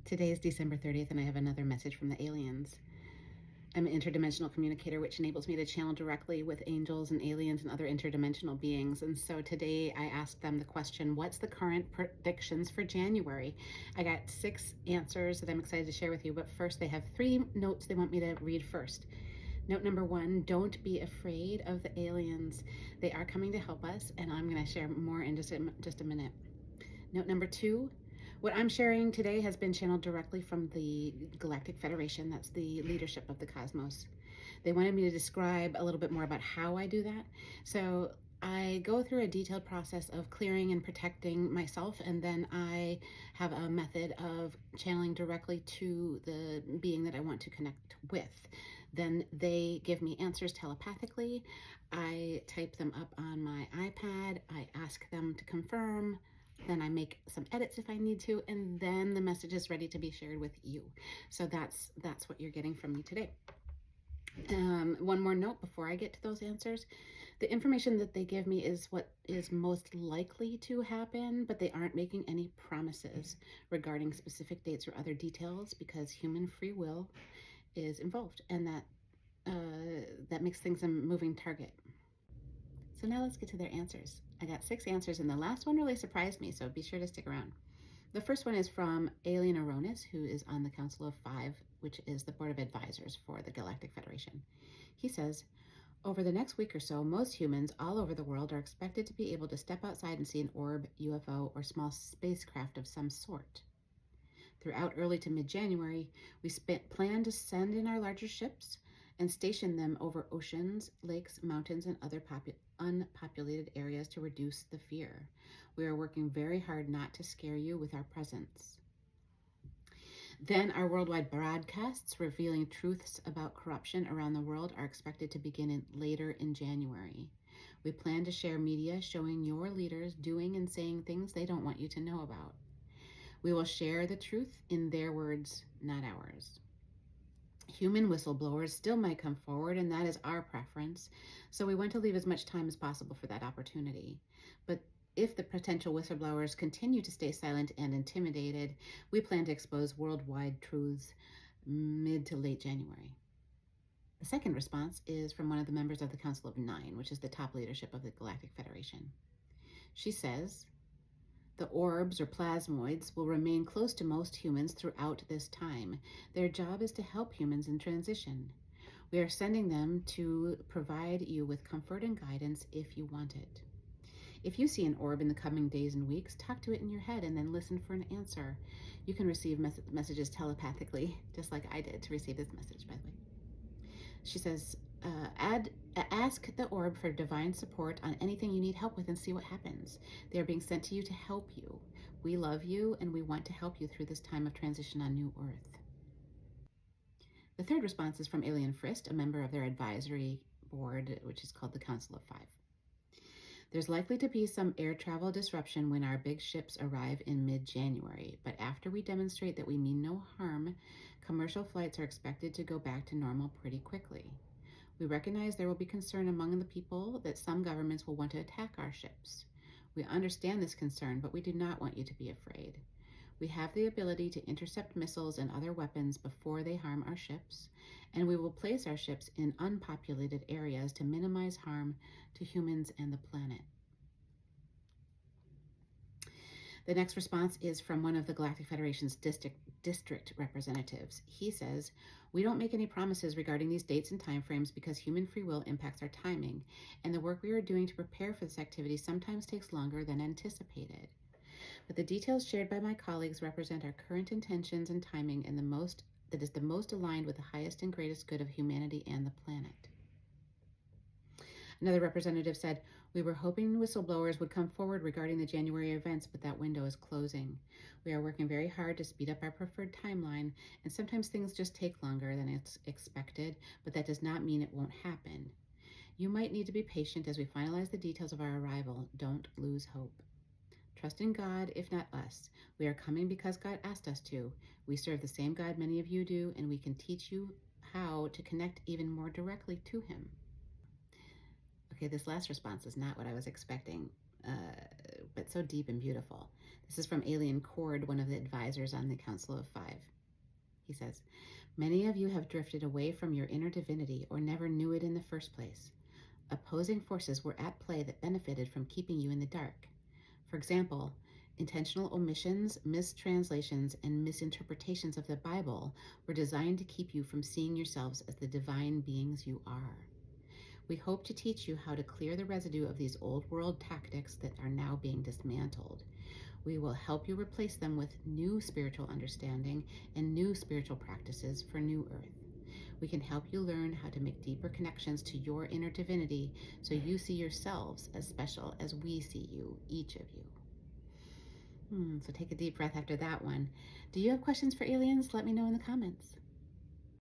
Today is December 30th, and I have another message from the aliens. I'm an interdimensional communicator, which enables me to channel directly with angels and aliens and other interdimensional beings. And so today I asked them the question, what's the current predictions for January? I got 6 answers that I'm excited to share with you, but first they have 3 notes they want me to read first. Note number 1, don't be afraid of the aliens. They are coming to help us, and I'm going to share more in just a minute. Note number 2, what I'm sharing today has been channeled directly from the Galactic Federation. That's the leadership of the cosmos. They wanted me to describe a little bit more about how I do that. So I go through a detailed process of clearing and protecting myself, and then I have a method of channeling directly to the being that I want to connect with. Then they give me answers telepathically. I type them up on my iPad. I ask them to confirm. Then I make some edits if I need to, and then the message is ready to be shared with you. So that's what you're getting from me today. One more note before I get to those answers. The information that they give me is what is most likely to happen, but they aren't making any promises regarding specific dates or other details because human free will is involved, and that makes things a moving target. So now let's get to their answers. I got 6 answers, and the last one really surprised me, so be sure to stick around. The first one is from Alien Aronis, who is on the Council of 5, which is the Board of Advisors for the Galactic Federation. He says, over the next week or so, most humans all over the world are expected to be able to step outside and see an orb, UFO, or small spacecraft of some sort. Throughout early to mid-January, we plan to send in our larger ships and station them over oceans, lakes, mountains, and other unpopulated areas to reduce the fear. We are working very hard not to scare you with our presence. Then our worldwide broadcasts revealing truths about corruption around the world are expected to begin later in January. We plan to share media showing your leaders doing and saying things they don't want you to know about. We will share the truth in their words, not ours. Human whistleblowers still might come forward, and that is our preference, so we want to leave as much time as possible for that opportunity. But if the potential whistleblowers continue to stay silent and intimidated, we plan to expose worldwide truths mid to late January. The second response is from one of the members of the Council of 9, which is the top leadership of the Galactic Federation. She says, the orbs or plasmoids will remain close to most humans throughout this time. Their job is to help humans in transition. We are sending them to provide you with comfort and guidance if you want it. If you see an orb in the coming days and weeks, talk to it in your head and then listen for an answer. You can receive messages telepathically, just like I did to receive this message, by the way. She says, ask the orb for divine support on anything you need help with and see what happens. They are being sent to you to help you. We love you and we want to help you through this time of transition on New Earth. The third response is from Alien Frist, a member of their advisory board, which is called the Council of 5. There's likely to be some air travel disruption when our big ships arrive in mid-January, but after we demonstrate that we mean no harm, commercial flights are expected to go back to normal pretty quickly. We recognize there will be concern among the people that some governments will want to attack our ships. We understand this concern, but we do not want you to be afraid. We have the ability to intercept missiles and other weapons before they harm our ships, and we will place our ships in unpopulated areas to minimize harm to humans and the planet. The next response is from one of the Galactic Federation's district representatives. He says, we don't make any promises regarding these dates and timeframes because human free will impacts our timing, and the work we are doing to prepare for this activity sometimes takes longer than anticipated. But the details shared by my colleagues represent our current intentions and timing and that is the most aligned with the highest and greatest good of humanity and the planet. Another representative said, we were hoping whistleblowers would come forward regarding the January events, but that window is closing. We are working very hard to speed up our preferred timeline, and sometimes things just take longer than it's expected, but that does not mean it won't happen. You might need to be patient as we finalize the details of our arrival. Don't lose hope. Trust in God, if not us. We are coming because God asked us to. We serve the same God many of you do, and we can teach you how to connect even more directly to Him. Okay, this last response is not what I was expecting, but so deep and beautiful. This is from Alien Cord, one of the advisors on the Council of Five. He says, many of you have drifted away from your inner divinity or never knew it in the first place. Opposing forces were at play that benefited from keeping you in the dark. For example, intentional omissions, mistranslations, and misinterpretations of the Bible were designed to keep you from seeing yourselves as the divine beings you are. We hope to teach you how to clear the residue of these old world tactics that are now being dismantled. We will help you replace them with new spiritual understanding and new spiritual practices for New Earth. We can help you learn how to make deeper connections to your inner divinity so you see yourselves as special as we see you, each of you. So take a deep breath after that one. Do you have questions for aliens? Let me know in the comments.